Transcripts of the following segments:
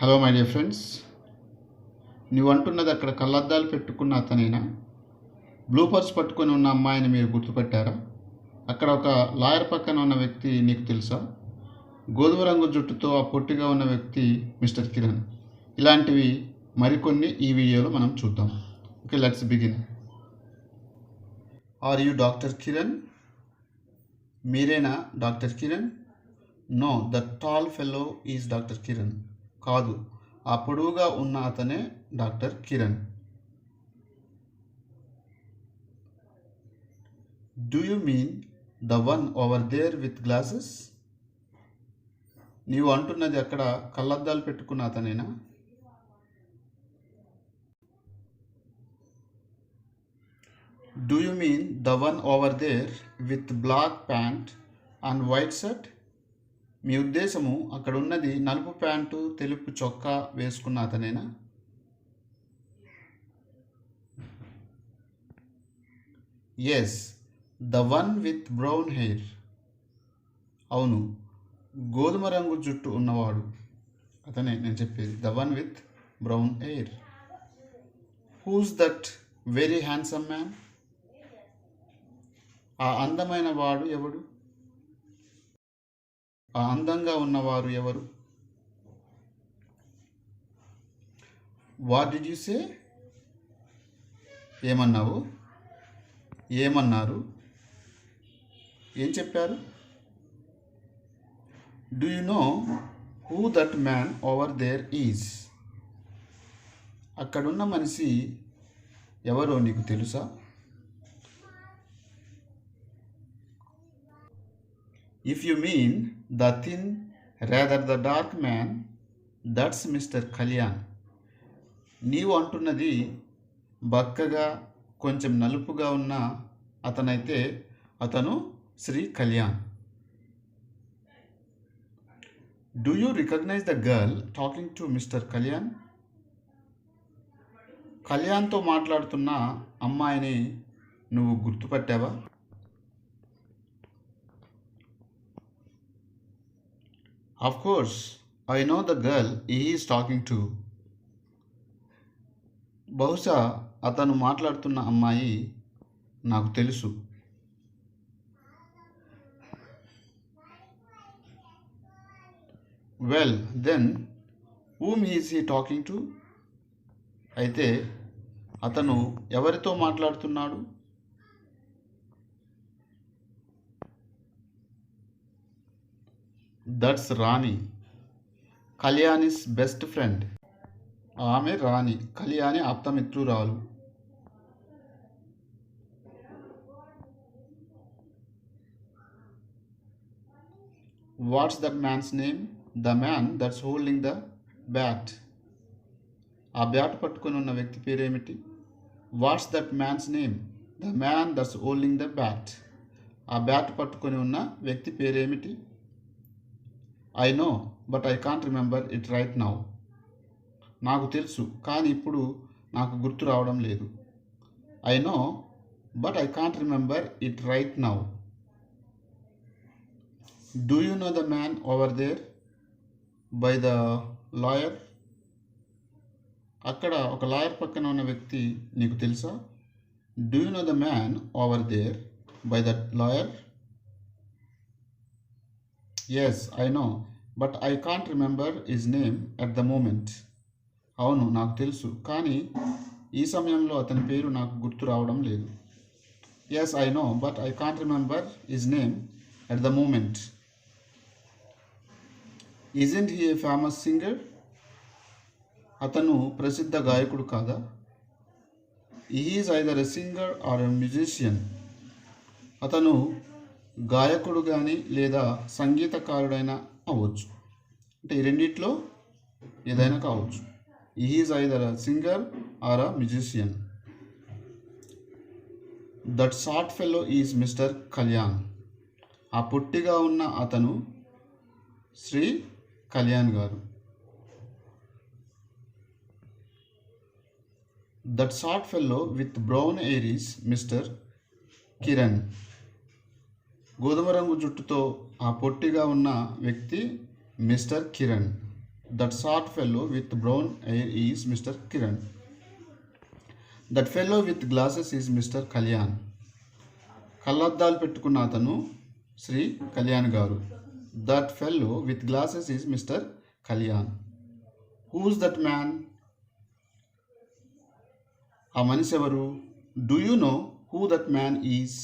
Hello my dear friends, నువ్వు అంటున్నది అక్కడ కళ్ళద్దాలు పెట్టుకున్న అతనేనా? బ్లూ పర్స్ పట్టుకొని ఉన్న అమ్మాయిని మీరు గుర్తుపెట్టారా? అక్కడ ఒక లాయర్ పక్కన ఉన్న వ్యక్తి నీకు తెలుసా? గోధుమ రంగు జుట్టుతో ఆ పొట్టిగా ఉన్న వ్యక్తి మిస్టర్ కిరణ్. ఇలాంటివి మరికొన్ని ఈ వీడియోలో మనం చూద్దాం. Okay, let's begin. Are you doctor Kiran? మీరేనా doctor Kiran? No, the tall fellow is doctor Kiran. కాదు, ఆ పొడవుగా ఉన్న అతనే doctor Kiran. Do you mean the one over there with glasses? నీవు అంటున్నది అక్కడ కళ్ళద్దాలు పెట్టుకున్న అతనేనా? Do you mean the one over there with black pant and white shirt? మీ ఉద్దేశము అక్కడ ఉన్నది నలుపు ప్యాంటు తెలుపు చొక్కా వేసుకున్న అతనేనా? Yes, the one with brown hair. అవును, గోధుమ రంగు జుట్టు ఉన్నవాడు అతనే నేను చెప్పేది, the one with brown hair. Who's that very handsome man? ఆ అందమైన వాడు ఎవడు? ఆ అందంగా ఉన్నవారు ఎవరు? What did you say? ఏమన్నావు? ఏమన్నారు? ఏం చెప్పారు? Do you know who that man over there is? అక్కడున్న మనిషి ఎవరో నీకు తెలుసా? If you mean the thin rather the dark man, that's mister Kalyan. నీవు అంటున్నది బక్కగా కొంచెం నలుపుగా ఉన్న అతనైతే అతను Shri Kalyan. Do you recognise the girl talking to mister Kalyan? కళ్యాణ్తో మాట్లాడుతున్న అమ్మాయిని నువ్వు గుర్తుపట్టావా? Of course, I know the girl he is talking to. బహుశా అతను మాట్లాడుతున్న అమ్మాయి నాకు తెలుసు. Well, then, whom is he talking to? అయితే అతను ఎవరితో మాట్లాడుతున్నాడు? That's Rani, Kalyani's best friend. ఆమె రాణి, కళ్యాణి ఆప్తమిత్రురాలు. What's that man's name? The man that's holding the bat. ఆ బ్యాట్ పట్టుకొని ఉన్న వ్యక్తి పేరేమిటి? What's that man's name? The man that's holding the bat. ఆ బ్యాట్ పట్టుకొని ఉన్న వ్యక్తి పేరేమిటి? I know, but I can't remember it right now. నాకు తెలుసు, కానీ ఇప్పుడు నాకు గుర్తు రావడం లేదు. I know, but I can't remember it right now. Do you know the man over there by the lawyer? అక్కడ ఒక లాయర్ పక్కన ఉన్న వ్యక్తి నీకు తెలుసా? Do you know the man over there by the lawyer? Yes, I know, but I can't remember his name at the moment. అవును, నాకు తెలుసు, కానీ ఈ సమయంలో అతని పేరు నాకు గుర్తు రావడం లేదు. Yes, I know, but I can't remember his name at the moment. Isn't he a famous singer? అతను ప్రసిద్ధ గాయకుడు కాదా? He is either a singer or a musician. అతను గాయకుడు కానీ లేదా సంగీతకారుడైనా అవ్వచ్చు. అంటే ఈ రెండిట్లో ఏదైనా కావచ్చు. He is either a singer or a musician. That short fellow is mister Kalyan. ఆ పొట్టిగా ఉన్న అతను శ్రీ కళ్యాణ్ గారు. That short fellow with brown hair is mister Kiran. గోధుమ రంగు జుట్టుతో ఆ పొట్టిగా ఉన్న వ్యక్తి mister Kiran. That short fellow with brown hair is Mr. Kiran. That fellow with glasses is Mr. Kalyan. కళ్ళద్దాలు పెట్టుకున్న అతను శ్రీ కళ్యాణ్ గారు. That fellow with glasses is mister Kalyan. Who's that man? ఆ మనిషి ఎవరు? Do you know who that man is?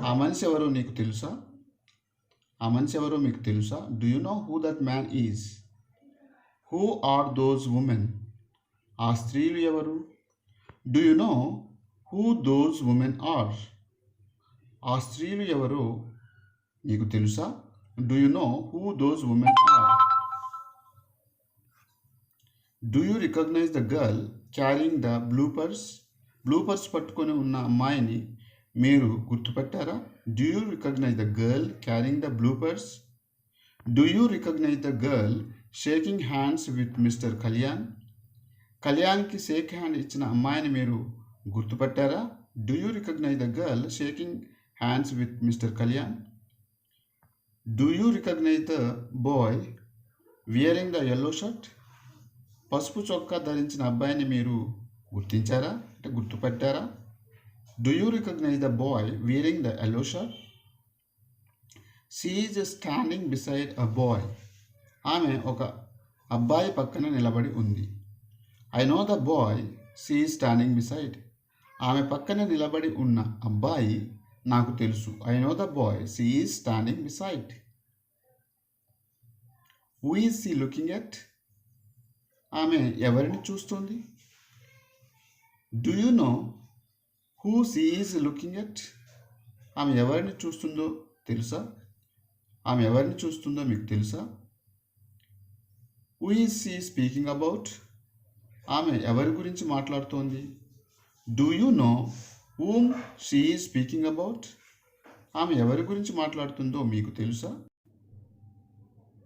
ఆ మనిషి ఎవరు నీకు తెలుసా? ఆ మనిషి ఎవరు మీకు తెలుసా? Do you know who that man is? Who are those women? ఆ స్త్రీలు ఎవరు? Do you know who those women are? ఆ స్త్రీలు ఎవరు నీకు తెలుసా? Do you know who those women are? Do you recognise the girl carrying the bloopers? Bloopers పట్టుకొని ఉన్న అమ్మాయిని మీరు గుర్తుపెట్టారా? Do you recognise the girl carrying the bloopers? Do you recognise the girl shaking hands with mister Kalyan? కళ్యాణ్కి Sheikh hand ఇచ్చిన అమ్మాయిని మీరు గుర్తుపట్టారా? Do you recognise the girl shaking hands with mister Kalyan? Do you recognise the boy wearing the yellow shirt? పసుపు చొక్కా ధరించిన అబ్బాయిని మీరు గుర్తించారా అంటే గుర్తుపట్టారా? Do you recognise the boy wearing the yellow shirt? She is standing beside a boy. ఆమె ఒక అబ్బాయి పక్కన నిలబడి ఉంది. I know the boy she is standing beside. ఆమె పక్కన నిలబడి ఉన్న అబ్బాయి నాకు తెలుసు. I know the boy she is standing beside. Who is she looking at? ఆమె ఎవరిని చూస్తుంది? Do you know who she is looking at? ఆమె ఎవరిని చూస్తుందో తెలుసా? ఆమె ఎవరిని చూస్తుందో మీకు తెలుసా? Who is she speaking about? ఆమె ఎవరి గురించి మాట్లాడుతోంది? Do you know whom she is speaking about? ఆమె ఎవరి గురించి మాట్లాడుతుందో మీకు తెలుసా?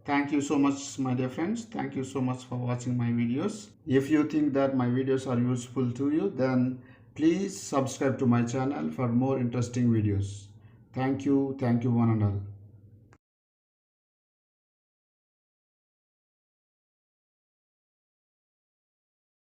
Thank you so much, my dear friends. Thank you so much for watching my videos. If you think that my videos are useful to you, then please subscribe to my channel for more interesting videos. Thank you one and all.